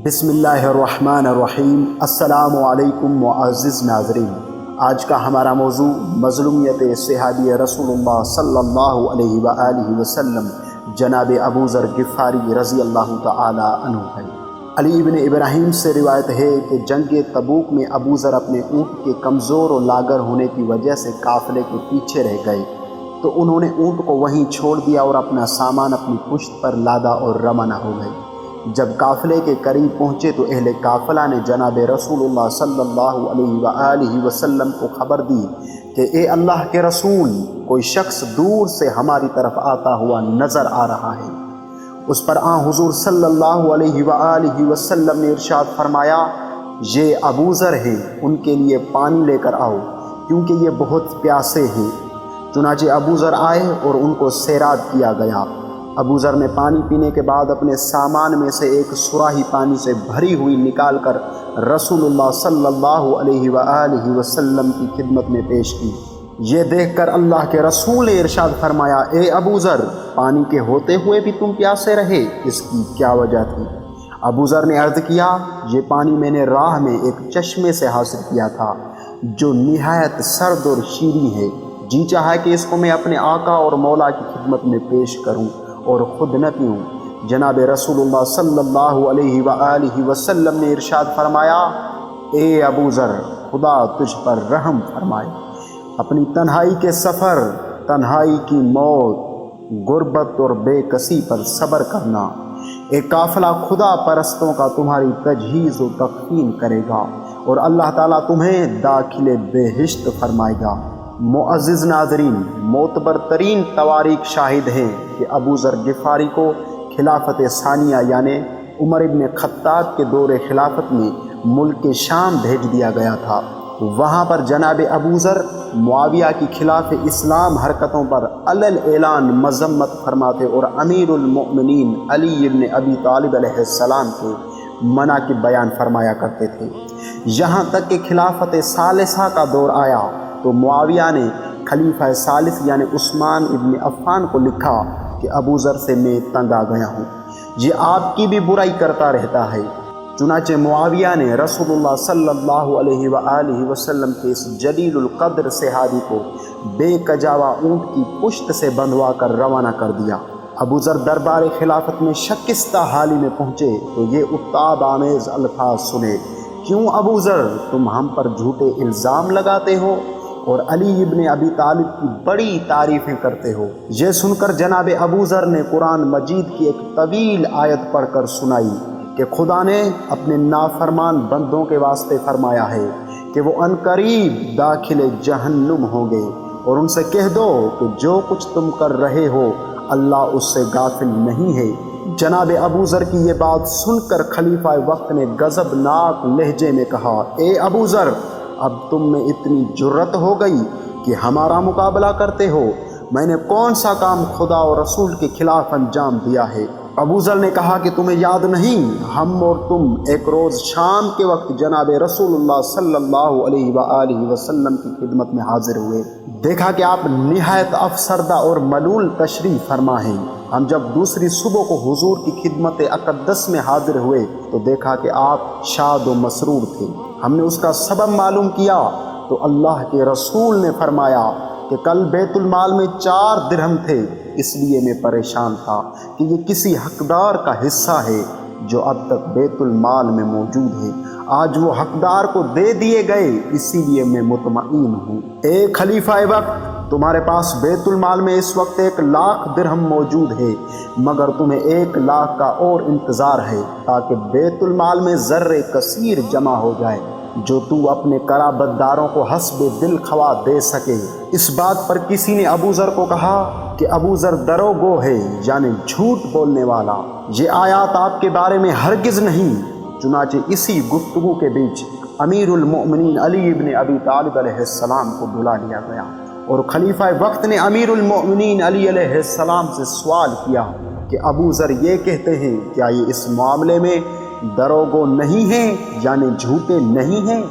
بسم اللہ الرحمن الرحیم۔ السلام علیکم معزز ناظرین، آج کا ہمارا موضوع مظلومیت صحابی رسول اللہ صلی اللہ علیہ وآلہ وسلم جناب ابو ذر غفاری رضی اللہ تعالی عنہ ہے۔ علی ابن ابراہیم سے روایت ہے کہ جنگ تبوک میں ابو ذر اپنے اونٹ کے کمزور اور لاغر ہونے کی وجہ سے قافلے کے پیچھے رہ گئے، تو انہوں نے اونٹ کو وہیں چھوڑ دیا اور اپنا سامان اپنی پشت پر لادا اور روانہ ہو گئے۔ جب قافلے کے قریب پہنچے تو اہل قافلہ نے جناب رسول اللہ صلی اللہ علیہ وآلہ وسلم کو خبر دی کہ اے اللہ کے رسول، کوئی شخص دور سے ہماری طرف آتا ہوا نظر آ رہا ہے۔ اس پر حضور صلی اللہ علیہ وآلہ وسلم نے ارشاد فرمایا، یہ ابو ذر ہیں، ان کے لیے پانی لے کر آؤ کیونکہ یہ بہت پیاسے ہیں۔ چنانچہ ابو ذر آئے اور ان کو سیراب کیا گیا۔ ابو ذر نے پانی پینے کے بعد اپنے سامان میں سے ایک سراہی پانی سے بھری ہوئی نکال کر رسول اللہ صلی اللہ علیہ وآلہ وسلم کی خدمت میں پیش کی۔ یہ دیکھ کر اللہ کے رسول نے ارشاد فرمایا، اے ابو ذر، پانی کے ہوتے ہوئے بھی تم پیاسے رہے، اس کی کیا وجہ تھی؟ ابو ذر نے عرض کیا، یہ پانی میں نے راہ میں ایک چشمے سے حاصل کیا تھا جو نہایت سرد اور شیریں ہے۔ جی چاہا کہ اس کو میں اپنے آقا اور مولا کی خدمت میں پیش کروں اور خود نہ پیوں۔ جناب رسول اللہ صلی اللہ علیہ وآلہ وسلم نے ارشاد فرمایا، اے ابو ذر، خدا تجھ پر رحم فرمائے۔ اپنی تنہائی کے سفر، تنہائی کی موت، غربت اور بے کسی پر صبر کرنا، ایک قافلہ خدا پرستوں کا تمہاری تجہیز و تکفین کرے گا اور اللہ تعالیٰ تمہیں داخل بہشت فرمائے گا۔ معزز ناظرین، معتبر ترین تواریخ شاہد ہیں کہ ابو ذر غفاری کو خلافت ثانیہ یعنی عمر ابن خطاب کے دور خلافت میں ملک شام بھیج دیا گیا تھا۔ وہاں پر جناب ابو ذر معاویہ کی خلاف اسلام حرکتوں پر علل اعلان مذمت فرماتے اور امیر المؤمنین علی ابن ابی طالب علیہ السلام کے مناقب بیان فرمایا کرتے تھے۔ یہاں تک کہ خلافت ثالثہ کا دور آیا تو معاویہ نے خلیفہ ثالث یعنی عثمان ابن عفان کو لکھا کہ ابو ذر سے میں تنگ آ گیا ہوں، یہ آپ کی بھی برائی کرتا رہتا ہے۔ چنانچہ معاویہ نے رسول اللہ صلی اللہ علیہ وآلہ وسلم کے اس جلیل القدر صحابی کو بے کجاوا اونٹ کی پشت سے بندھوا کر روانہ کر دیا۔ ابو ذر دربار خلافت میں شکستہ حالی میں پہنچے تو یہ عتاب آمیز الفاظ سنے، کیوں ابو ذر، تم ہم پر جھوٹے الزام لگاتے ہو اور علی ابن ابی طالب کی بڑی تعریفیں کرتے ہو؟ یہ سن کر جناب ابو ذر نے قرآن مجید کی ایک طویل آیت پڑھ کر سنائی کہ خدا نے اپنے نافرمان بندوں کے واسطے فرمایا ہے کہ وہ عنقریب داخل جہنم ہوں گے، اور ان سے کہہ دو کہ جو کچھ تم کر رہے ہو اللہ اس سے غافل نہیں ہے۔ جناب ابو ذر کی یہ بات سن کر خلیفہ وقت نے غضبناک لہجے میں کہا، اے ابو ذر، اب تم میں اتنی جرت ہو گئی کہ ہمارا مقابلہ کرتے ہو؟ میں نے کون سا کام خدا اور رسول کے خلاف انجام دیا ہے؟ ابو ذر نے کہا کہ تمہیں یاد نہیں، ہم اور تم ایک روز شام کے وقت جناب رسول اللہ صلی اللہ علیہ وآلہ وسلم کی خدمت میں حاضر ہوئے، دیکھا کہ آپ نہایت افسردہ اور ملول تشریف فرما ہیں۔ ہم جب دوسری صبح کو حضور کی خدمت اقدس میں حاضر ہوئے تو دیکھا کہ آپ شاد و مسرور تھے۔ ہم نے اس کا سبب معلوم کیا تو اللہ کے رسول نے فرمایا کہ کل بیت المال میں 4 درہم تھے، اس لیے میں پریشان تھا کہ یہ کسی حقدار کا حصہ ہے جو اب تک بیت المال میں موجود ہے، آج وہ حقدار کو دے دیے گئے، اسی لیے میں مطمئن ہوں۔ اے خلیفہ وقت، تمہارے پاس بیت المال میں اس وقت 1,00,000 درہم موجود ہے، مگر تمہیں 1,00,000 کا اور انتظار ہے تاکہ بیت المال میں زر کثیر جمع ہو جائے جو تو اپنے قرابت داروں کو حسب دل خواہ دے سکے۔ اس بات پر کسی نے ابو ذر کو کہا کہ ابو ذر دروغو ہے یعنی جھوٹ بولنے والا، یہ آیات آپ کے بارے میں ہرگز نہیں۔ چنانچہ اسی گفتگو کے بیچ امیر المؤمنین علی ابن ابی طالب علیہ السلام کو بلا لیا گیا اور خلیفہ وقت نے امیر المؤمنین علی علیہ السلام سے سوال کیا کہ ابو ذر یہ کہتے ہیں، کیا یہ اس معاملے میں دروغو نہیں ہیں یعنی جھوٹے نہیں ہیں؟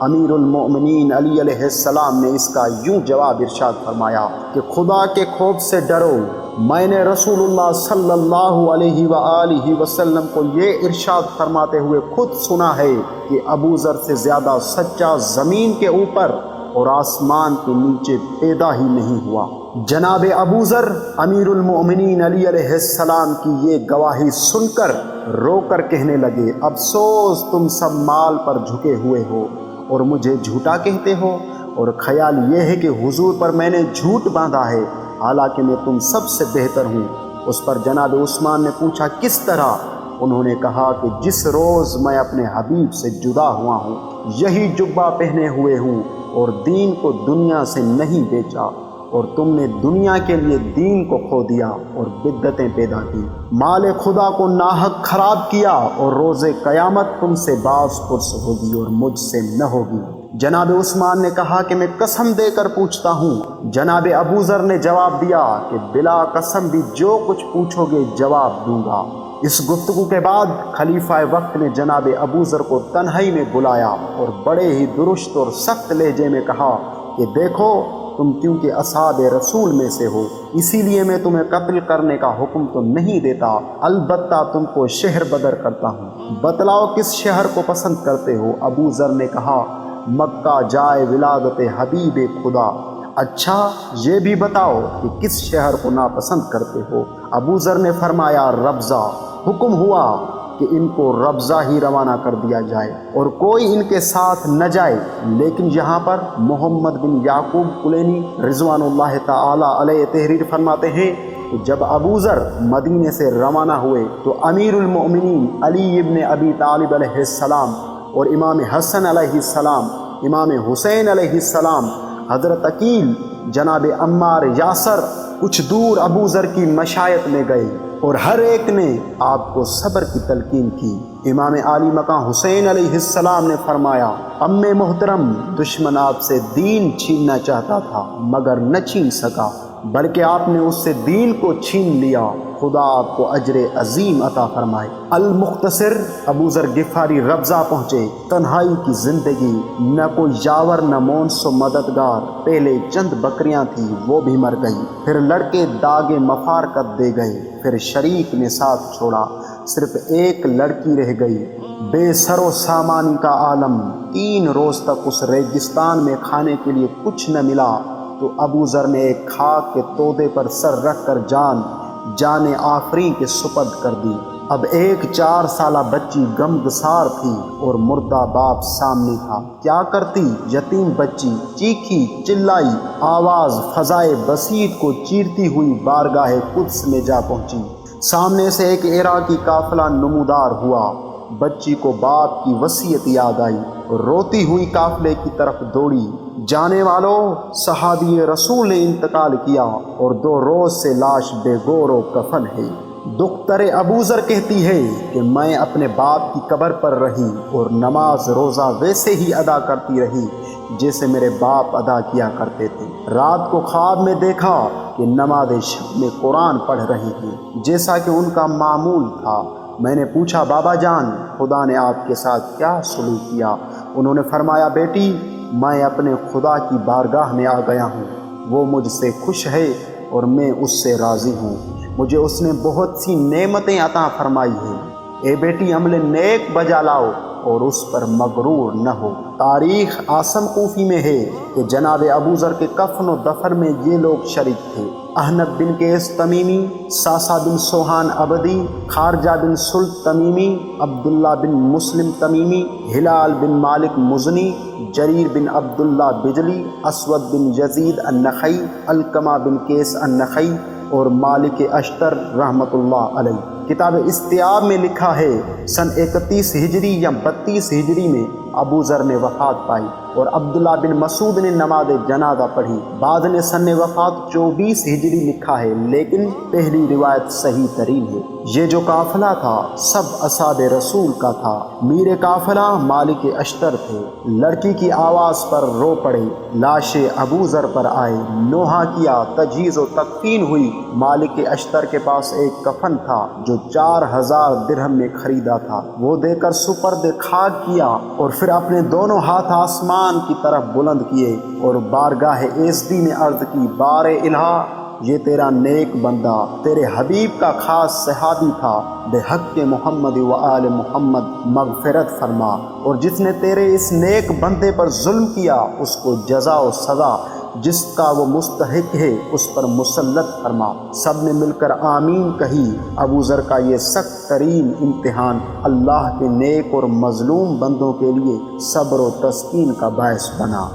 امیر المؤمنین علی علیہ السلام نے اس کا یوں جواب ارشاد فرمایا کہ خدا کے خوف سے ڈرو، میں نے رسولullah صلی اللہ علیہ وآلہ وسلم کو یہ ارشاد فرماتے ہوئے خود سنا ہے کہ ابو ذر سے زیادہ سچا زمین کے اوپر اور آسمان کے نیچے پیدا ہی نہیں ہوا۔ جناب ابو ذر امیر المؤمنین علی علیہ السلام کی یہ گواہی سن کر رو کر کہنے لگے، افسوس تم سب مال پر جھکے ہوئے ہو اور مجھے جھوٹا کہتے ہو، اور خیال یہ ہے کہ حضور پر میں نے جھوٹ باندھا ہے، حالانکہ میں تم سب سے بہتر ہوں۔ اس پر جناب عثمان نے پوچھا کس طرح؟ انہوں نے کہا کہ جس روز میں اپنے حبیب سے جدا ہوا ہوں، یہی جبہ پہنے ہوئے ہوں اور دین کو دنیا سے نہیں بیچا، اور تم نے دنیا کے لیے دین کو کھو دیا اور بدعتیں پیدا کی، مال خدا کو ناحق خراب کیا، اور روز قیامت تم سے باز پرس ہوگی اور مجھ سے نہ ہوگی۔ جناب عثمان نے کہا کہ میں قسم دے کر پوچھتا ہوں۔ جناب ابو ذر نے جواب دیا کہ بلا قسم بھی جو کچھ پوچھو گے جواب دوں گا۔ اس گفتگو کے بعد خلیفہ وقت نے جناب ابو ذر کو تنہائی میں بلایا اور بڑے ہی درست اور سخت لہجے میں کہا کہ دیکھو، تم کیونکہ اصحاب رسول میں سے ہو، اسی لیے میں تمہیں قتل کرنے کا حکم تو نہیں دیتا، البتہ تم کو شہر بدر کرتا ہوں۔ بتلاؤ کس شہر کو پسند کرتے ہو؟ ابو ذر نے کہا مکہ جائے ولادت حبیب خدا۔ اچھا یہ بھی بتاؤ کہ کس شہر کو ناپسند کرتے ہو؟ ابو ذر نے فرمایا ربضہ۔ حکم ہوا کہ ان کو ربضہ ہی روانہ کر دیا جائے اور کوئی ان کے ساتھ نہ جائے، لیکن یہاں پر محمد بن یعقوب کلینی رضوان اللہ تعالی علیہ تحریر فرماتے ہیں کہ جب ابو ذر مدینے سے روانہ ہوئے تو امیر المؤمنین علی ابن ابی طالب علیہ السلام اور امام حسن علیہ السلام، امام حسین علیہ السلام، حضرت عقیل، جناب عمار یاسر کچھ دور ابو ذر کی مشایت میں گئے اور ہر ایک نے آپ کو صبر کی تلقین کی۔ امام عالی مقام حسین علیہ السلام نے فرمایا ام محترم، دشمن آپ سے دین چھیننا چاہتا تھا مگر نہ چھین سکا، بلکہ آپ نے اس سے دین کو چھین لیا، خدا آپ کو اجر عظیم عطا فرمائے۔ المختصر، ابو ذر غفاری ربضہ پہنچے، تنہائی کی زندگی، نہ کوئی یاور نہ مونس و مددگار، پہلے چند بکریاں تھیں وہ بھی مر گئی، پھر لڑکے داغ مفارقت دے گئے، پھر شریک نے ساتھ چھوڑا، صرف ایک لڑکی رہ گئی، بے سر و سامانی کا عالم۔ 3 روز تک اس ریگستان میں کھانے کے لیے کچھ نہ ملا تو ابو ذر نے ایک خاک کے تودے پر سر رکھ کر جان آفریں کے سپرد کر دی۔ اب ایک 4 سالہ بچی غمگسار تھی اور مردہ باپ سامنے تھا، کیا کرتی؟ یتیم بچی چیخی چلائی، آواز فضائے بسیط کو چیرتی ہوئی بارگاہ قدس میں جا پہنچی۔ سامنے سے ایک عراقی قافلہ نمودار ہوا، بچی کو باپ کی وصیت یاد آئی، روتی ہوئی قافلے کی طرف دوڑی۔ جانے والوں، صحابی رسول نے انتقال کیا اور 2 روز سے لاش بے گور و کفن ہے۔ دختر ابو ذر کہتی ہے کہ میں اپنے باپ کی قبر پر رہی اور نماز روزہ ویسے ہی ادا کرتی رہی جیسے میرے باپ ادا کیا کرتے تھے۔ رات کو خواب میں دیکھا کہ نماز شب میں قرآن پڑھ رہی ہیں جیسا کہ ان کا معمول تھا۔ میں نے پوچھا بابا جان، خدا نے آپ کے ساتھ کیا سلوک کیا؟ انہوں نے فرمایا بیٹی، میں اپنے خدا کی بارگاہ میں آ گیا ہوں، وہ مجھ سے خوش ہے اور میں اس سے راضی ہوں، مجھے اس نے بہت سی نعمتیں عطا فرمائی ہیں۔ اے بیٹی، عمل نیک بجا لاؤ اور اس پر مغرور نہ ہو۔ تاریخ عاصم کوفی میں ہے کہ جناب ابو ذر کے کفن و دفن میں یہ لوگ شریک تھے: احنف بن قیس تمیمی، ساسا بن سوہان عبدی، خارجہ بن سلط تمیمی، عبداللہ بن مسلم تمیمی، ہلال بن مالک مزنی، جریر بن عبداللہ بجلی، اسود بن یزید النخعی، علقمہ بن قیس النخعی اور مالک اشتر رحمۃ اللہ علیہ۔ کتاب استیاب میں لکھا ہے سن 31 ہجری یا 32 ہجری میں ابو ذر نے وفات پائی اور عبداللہ بن مسعود نے نماز جنازہ پڑھی۔ بعض نے سن وفات 24 ہجری لکھا ہے، لیکن پہلی روایت صحیح ترین ہے۔ یہ جو قافلہ تھا سب اصحاب رسول کا تھا۔ میر قافلہ مالک اشتر تھے۔ لڑکی کی آواز پر رو پڑے، لاش ابو ذر پر آئے، نوحہ کیا، تجہیز و تکفین ہوئی۔ مالک اشتر کے پاس ایک کفن تھا جو 4000 درہم میں خریدا تھا، وہ دے کر سپرد خاک کیا اور پھر اپنے دونوں ہاتھ آسمان کی طرف بلند کیے اور بارگاہ ایزدی میں عرض کی، بار الہ یہ تیرا نیک بندہ تیرے حبیب کا خاص صحابی تھا، بے حق کے محمد و آل محمد مغفرت فرما، اور جس نے تیرے اس نیک بندے پر ظلم کیا اس کو جزا و سزا جس کا وہ مستحق ہے اس پر مسلط فرما۔ سب نے مل کر آمین کہی۔ ابو ذر کا یہ سخت ترین امتحان اللہ کے نیک اور مظلوم بندوں کے لیے صبر و تسکین کا باعث بنا۔